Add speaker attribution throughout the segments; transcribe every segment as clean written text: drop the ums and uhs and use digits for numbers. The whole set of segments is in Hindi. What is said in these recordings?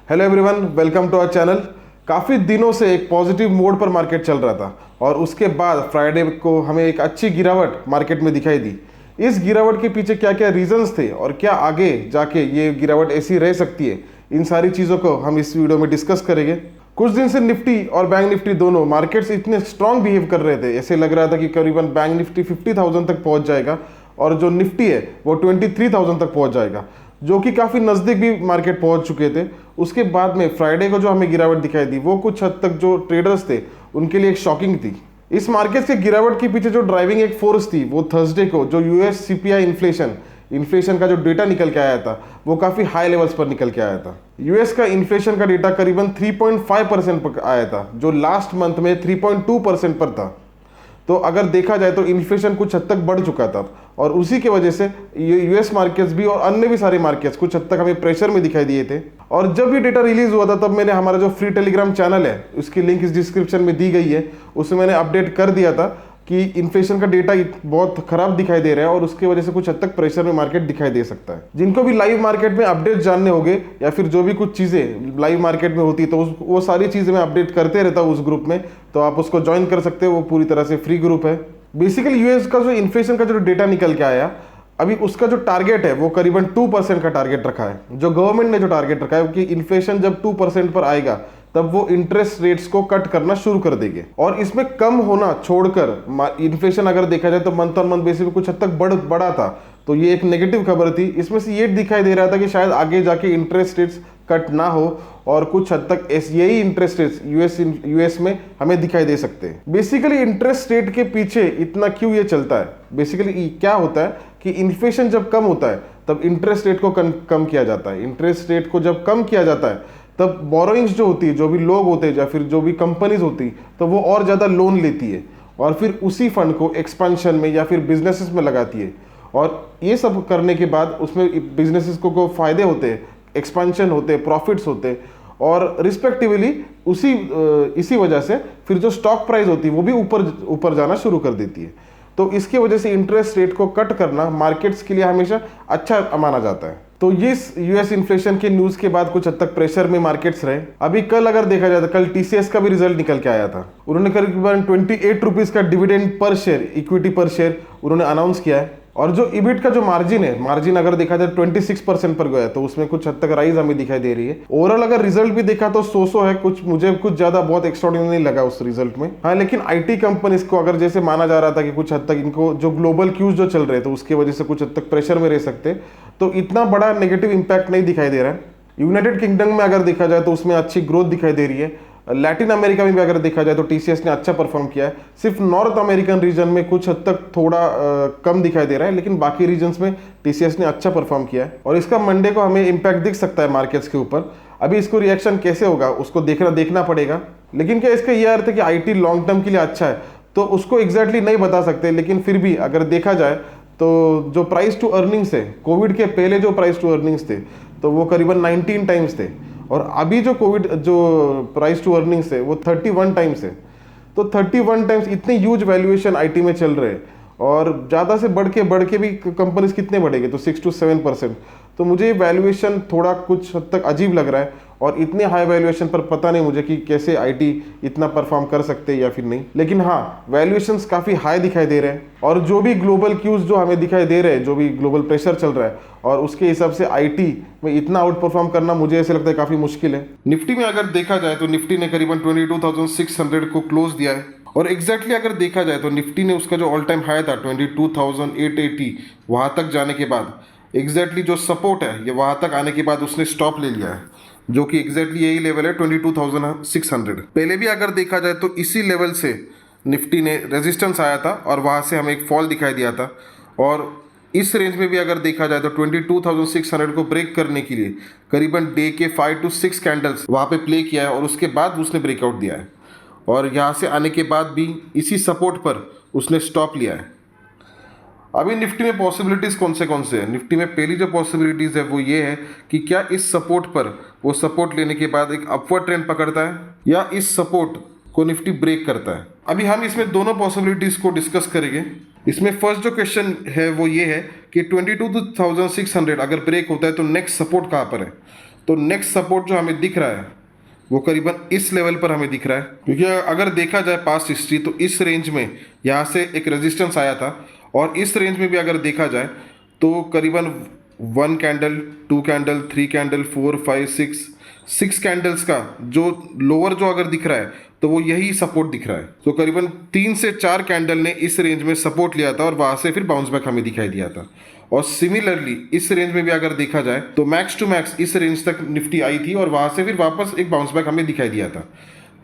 Speaker 1: Hello everyone, welcome to our channel. काफ़ी दिनों से एक पॉजिटिव मोड पर मार्केट चल रहा था और उसके बाद फ्राइडे को हमें एक अच्छी गिरावट मार्केट में दिखाई दी। इस गिरावट के पीछे क्या क्या रीजंस थे और क्या आगे जाके ये गिरावट ऐसी रह सकती है, इन सारी चीज़ों को हम इस वीडियो में डिस्कस करेंगे। कुछ दिन से निफ्टी और बैंक निफ्टी दोनों मार्केट्स इतने स्ट्रांग बिहेव कर रहे थे, ऐसे लग रहा था कि करीबन बैंक निफ्टी 50,000 तक पहुंच जाएगा और जो निफ्टी है वो 23,000 तक पहुंच जाएगा, जो कि काफ़ी नज़दीक भी मार्केट पहुंच चुके थे। उसके बाद में फ्राइडे को जो हमें गिरावट दिखाई दी वो कुछ हद तक जो ट्रेडर्स थे उनके लिए एक शॉकिंग थी। इस मार्केट के गिरावट के पीछे जो ड्राइविंग एक फोर्स थी वो थर्सडे को जो यूएस सीपीआई इन्फ्लेशन का जो डेटा निकल के आया था वो काफ़ी हाई लेवल्स पर निकल के आया था। यूएस का इन्फ्लेशन का डेटा करीबन 3.5% पर आया था, जो लास्ट मंथ में 3.2% पर था। तो अगर देखा जाए तो इन्फ्लेशन कुछ हद तक बढ़ चुका था और उसी की वजह से यूएस मार्केट्स भी और अन्य भी सारे मार्केट्स कुछ हद तक हमें प्रेशर में दिखाई दिए थे। और जब ये डेटा रिलीज हुआ था तब मैंने हमारा जो फ्री टेलीग्राम चैनल है उसकी लिंक इस डिस्क्रिप्शन में दी गई है, उसमें मैंने अपडेट कर दिया था कि इन्फ्लेशन का डेटा बहुत खराब दिखाई दे रहा है और उसकी वजह से कुछ हद तक प्रेशर में मार्केट दिखाई दे सकता है। जिनको भी लाइव मार्केट में अपडेट जानने होंगे या फिर जो भी कुछ चीज़ें लाइव मार्केट में होती है तो वो सारी चीज़ें मैं अपडेट करते रहता हूँ उस ग्रुप में, तो आप उसको ज्वाइन कर सकते हो। वो पूरी तरह से फ्री ग्रुप है। बेसिकली यूएस का जो इन्फ्लेशन का जो डेटा निकल के आया अभी उसका जो टारगेट है वो करीबन 2% का टारगेट रखा है। जो गवर्नमेंट ने जो टारगेट रखा है कि इन्फ्लेशन जब 2% पर आएगा तब वो इंटरेस्ट रेट्स को कट करना शुरू कर देंगे और इसमें कम होना छोड़कर इन्फ्लेशन अगर देखा जाए तो मंथ ऑन मंथ बेसिस पे कुछ हद तक बढ़ा था, तो ये एक नेगेटिव खबर थी। इसमें से ये दिखाई दे रहा था कि शायद आगे जाके इंटरेस्ट रेट्स कट ना हो और कुछ हद तक यही इंटरेस्ट रेट्स यूएस में हमें दिखाई दे सकते हैं। बेसिकली इंटरेस्ट रेट के पीछे इतना क्यों ये चलता है, बेसिकली क्या होता है कि इन्फ्लेशन जब कम होता है तब इंटरेस्ट रेट को कम किया जाता है। इंटरेस्ट रेट को जब कम किया जाता है तब बोरोइंग्स जो होती है, जो भी लोग होते हैं या फिर जो भी कंपनीज होती तो वो और ज़्यादा लोन लेती है और फिर उसी फंड को एक्सपेंशन में या फिर बिजनेसेस में लगाती है और ये सब करने के बाद उसमें बिजनेसेस को फायदे होते हैं, एक्सपेंशन होते हैं, प्रॉफिट्स होते हैं और रिस्पेक्टिवली इसी वजह से फिर जो स्टॉक प्राइस होती है वो भी ऊपर जाना शुरू कर देती है। तो इसकी वजह से इंटरेस्ट रेट को कट करना मार्केट्स के लिए हमेशा अच्छा माना जाता है। तो ये यूएस इन्फ्लेशन के न्यूज़ के बाद कुछ हद तक प्रेशर में मार्केट्स रहे। अभी कल अगर देखा जाए तो कल टीसीएस का भी रिजल्ट निकल के आया था। उन्होंने करीबन 28 रुपीज़ का डिविडेंड पर शेयर, इक्विटी पर शेयर उन्होंने अनाउंस किया है और जो इबिट का जो मार्जिन अगर देखा जाए 26% पर गया, तो उसमें कुछ हद तक राइज हमें दिखाई दे रही है। ओवरऑल अगर रिजल्ट भी देखा तो सो है, मुझे कुछ ज्यादा बहुत एक्स्ट्राऑर्डिनरी लगा उस रिजल्ट में। हाँ, लेकिन आईटी कंपनीज को अगर जैसे माना जा रहा था कि कुछ हद तक इनको जो ग्लोबल क्यूज जो चल रहे थे उसकी वजह से कुछ हद तक प्रेशर में रह सकते, तो इतना बड़ा नेगेटिव इंपैक्ट नहीं दिखाई दे रहा है। यूनाइटेड किंगडम में अगर देखा जाए तो उसमें अच्छी ग्रोथ दिखाई दे रही है। लैटिन अमेरिका में भी अगर देखा जाए तो टीसीएस ने अच्छा परफॉर्म किया है। सिर्फ नॉर्थ अमेरिकन रीजन में कुछ हद तक थोड़ा कम दिखाई दे रहा है, लेकिन बाकी रीजन्स में टीसीएस ने अच्छा परफॉर्म किया है और इसका मंडे को हमें इम्पैक्ट दिख सकता है मार्केट्स के ऊपर। अभी इसको रिएक्शन कैसे होगा उसको देखना पड़ेगा। लेकिन क्या इसका यह अर्थ है कि आईटी लॉन्ग टर्म के लिए अच्छा है, तो उसको एग्जैक्टली नहीं बता सकते। लेकिन फिर भी अगर देखा जाए तो जो प्राइस टू अर्निंग्स है, कोविड के पहले जो प्राइस टू अर्निंग्स थे तो वो करीबन 19 टाइम्स थे और अभी जो प्राइस टू अर्निंग्स है वो 31 टाइम्स है। तो 31 टाइम्स इतने ह्यूज वैल्यूएशन आईटी में चल रहे हैं और ज़्यादा से बढ़ के भी कंपनीज कितने बढ़ेंगे, तो 6 to 7%। तो मुझे वैल्यूएशन थोड़ा कुछ हद तक अजीब लग रहा है और इतने हाई वैल्यूएशन पर पता नहीं मुझे कि कैसे आईटी इतना परफॉर्म कर सकते हैं या फिर नहीं। लेकिन हाँ, वैल्यूएशंस काफ़ी हाई दिखाई दे रहे हैं और जो भी ग्लोबल क्यूज जो हमें दिखाई दे रहे हैं, जो भी ग्लोबल प्रेशर चल रहा है और उसके हिसाब से आईटी में इतना आउट परफॉर्म करना मुझे ऐसे लगता है काफ़ी मुश्किल है। निफ्टी में अगर देखा जाए तो निफ्टी ने करीबन 22,600 को क्लोज दिया है और एग्जैक्टली अगर देखा जाए तो निफ्टी ने उसका जो ऑल टाइम हाई था 22,880 वहाँ तक जाने के बाद एग्जैक्टली जो सपोर्ट है ये वहाँ तक आने के बाद उसने स्टॉप ले लिया है, जो कि एग्जैक्टली यही लेवल है 22,600। पहले भी अगर देखा जाए तो इसी लेवल से निफ्टी ने रेजिस्टेंस आया था और वहाँ से हमें एक फॉल दिखाई दिया था और इस रेंज में भी अगर देखा जाए तो 22,600 को ब्रेक करने के लिए करीबन डे के 5 to 6 कैंडल्स वहाँ पे प्ले किया है और उसके बाद उसने ब्रेकआउट दिया है और यहाँ से आने के बाद भी इसी सपोर्ट पर उसने स्टॉप लिया है। अभी निफ्टी में पॉसिबिलिटीज़ कौन से हैं? निफ्टी में पहली जो पॉसिबिलिटीज़ है वो ये है कि क्या इस सपोर्ट पर वो सपोर्ट लेने के बाद एक अपवर्ड ट्रेंड पकड़ता है या इस सपोर्ट को निफ्टी ब्रेक करता है। अभी हम इसमें दोनों पॉसिबिलिटीज़ को डिस्कस करेंगे। इसमें फर्स्ट जो क्वेश्चन है वो ये है कि 22,600 अगर ब्रेक होता है तो नेक्स्ट सपोर्ट कहाँ पर है। तो नेक्स्ट सपोर्ट जो हमें दिख रहा है वो करीबन इस लेवल पर हमें दिख रहा है, क्योंकि अगर देखा जाए पास्ट हिस्ट्री तो इस रेंज में यहाँ से एक रेजिस्टेंस आया था, और इस रेंज में भी अगर देखा जाए तो करीबन 1 कैंडल, 2 कैंडल, 3 कैंडल, 4, 5, 6 कैंडल्स का जो लोअर जो अगर दिख रहा है तो वो यही सपोर्ट दिख रहा है। तो करीबन 3 से 4 कैंडल ने इस रेंज में सपोर्ट लिया था और वहां से फिर बाउंस बैक हमें दिखाई दिया था। और सिमिलरली इस रेंज में भी अगर देखा जाए तो मैक्स टू मैक्स इस रेंज तक निफ्टी आई थी और वहां से फिर वापस एक बाउंस बैक हमें दिखाई दिया था।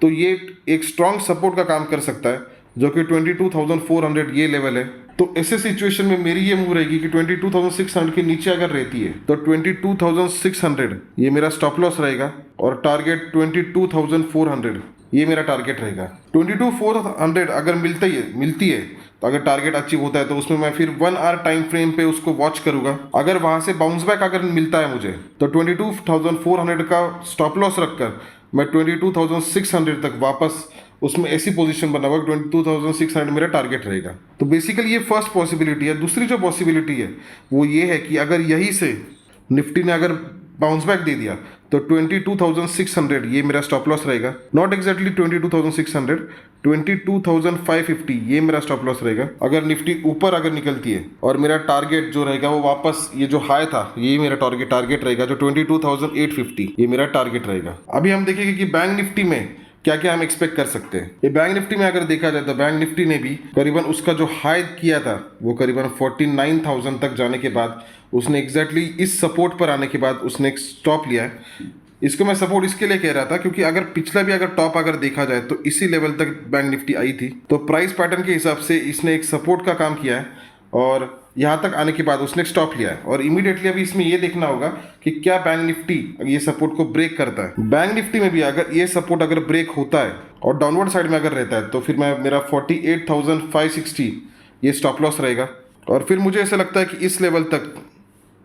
Speaker 1: तो ये एक स्ट्रॉन्ग सपोर्ट का काम कर सकता है, जो कि 22,400 ये लेवल है। तो ऐसे सिचुएशन में मेरी ये मूव रहेगी कि 22,600 के नीचे अगर रहती है तो 22,600 ये मेरा स्टॉप लॉस रहेगा, और टारगेट 22,400 ये मेरा टारगेट रहेगा। 22,400 अगर मिलती है तो अगर टारगेट अचीव होता है तो उसमें मैं फिर 1 आवर टाइम फ्रेम पे उसको वॉच करूंगा। अगर वहां से बाउंस बैक अगर मिलता है मुझे तो 22,400 का स्टॉप लॉस रखकर मैं 22,600 तक वापस उसमें ऐसी पोजीशन बनाऊंगा, 22,600 मेरा टारगेट रहेगा। तो बेसिकली ये फर्स्ट पॉसिबिलिटी है। दूसरी जो पॉसिबिलिटी है वो ये है कि अगर यहीं से निफ्टी ने अगर बाउंस बैक दे दिया तो 22,600 ये मेरा स्टॉप लॉस रहेगा। नॉट एग्जैक्टली 22,600, 22,550 ये मेरा स्टॉप लॉस रहेगा। अगर निफ्टी ऊपर अगर निकलती है और मेरा टारगेट जो रहेगा वो वापस ये जो हाई था ये मेरा टारगेट रहेगा, जो 22,850 ये मेरा टारगेट रहेगा। अभी हम देखेंगे कि बैंक निफ्टी में क्या क्या हम एक्सपेक्ट कर सकते हैं। ये बैंक निफ्टी में अगर देखा जाए तो बैंक निफ्टी ने भी करीबन उसका जो हाई किया था वो करीबन 49,000 तक जाने के बाद उसने एग्जैक्टली इस सपोर्ट पर आने के बाद उसने एक स्टॉप लिया है। इसको मैं सपोर्ट इसके लिए कह रहा था क्योंकि अगर पिछला भी अगर टॉप अगर देखा जाए तो इसी लेवल तक बैंक निफ्टी आई थी। तो प्राइस पैटर्न के हिसाब से इसने एक सपोर्ट का काम किया है और यहाँ तक आने के बाद उसने स्टॉप लिया है। और इमीडिएटली अभी इसमें ये देखना होगा कि क्या बैंक निफ्टी ये सपोर्ट को ब्रेक करता है। बैंक निफ्टी में भी अगर ये सपोर्ट अगर ब्रेक होता है और डाउनवर्ड साइड में अगर रहता है तो फिर मेरा 48,560 ये स्टॉप लॉस रहेगा। और फिर मुझे ऐसा लगता है कि इस लेवल तक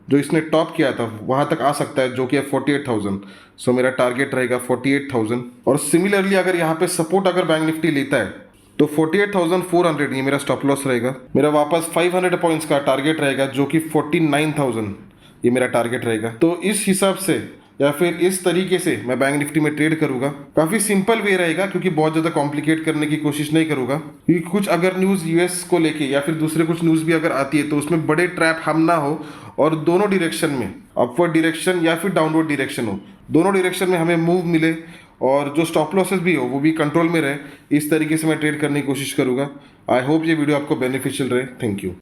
Speaker 1: जो इसने टॉप किया था वहां तक आ सकता है, जो कि है 48,000। सो मेरा टारगेट रहेगा 48,000। और सिमिलरली अगर यहाँ पे सपोर्ट अगर बैंक निफ्टी लेता है तो 48,400 ये मेरा स्टॉप लॉस रहेगा। मेरा वापस 500 पॉइंट्स का टारगेट रहेगा, जो कि 49,000 ये मेरा टारगेट रहेगा। तो इस हिसाब से या फिर इस तरीके से मैं बैंक निफ्टी में ट्रेड करूंगा। काफी सिंपल वे रहेगा क्योंकि बहुत ज्यादा कॉम्प्लिकेट करने की कोशिश नहीं करूंगा, क्योंकि कुछ अगर न्यूज यूएस को लेके या फिर दूसरे कुछ न्यूज भी अगर आती है तो उसमें बड़े ट्रैप हम ना हो और दोनों डायरेक्शन में, अपवर्ड डायरेक्शन या फिर डाउनवर्ड डायरेक्शन हो, दोनों डायरेक्शन में हमें मूव मिले और जो स्टॉप लॉसेस भी हो वो भी कंट्रोल में रहे। इस तरीके से मैं ट्रेड करने की कोशिश करूंगा। आई होप ये वीडियो आपको बेनिफिशियल रहे। Thank you.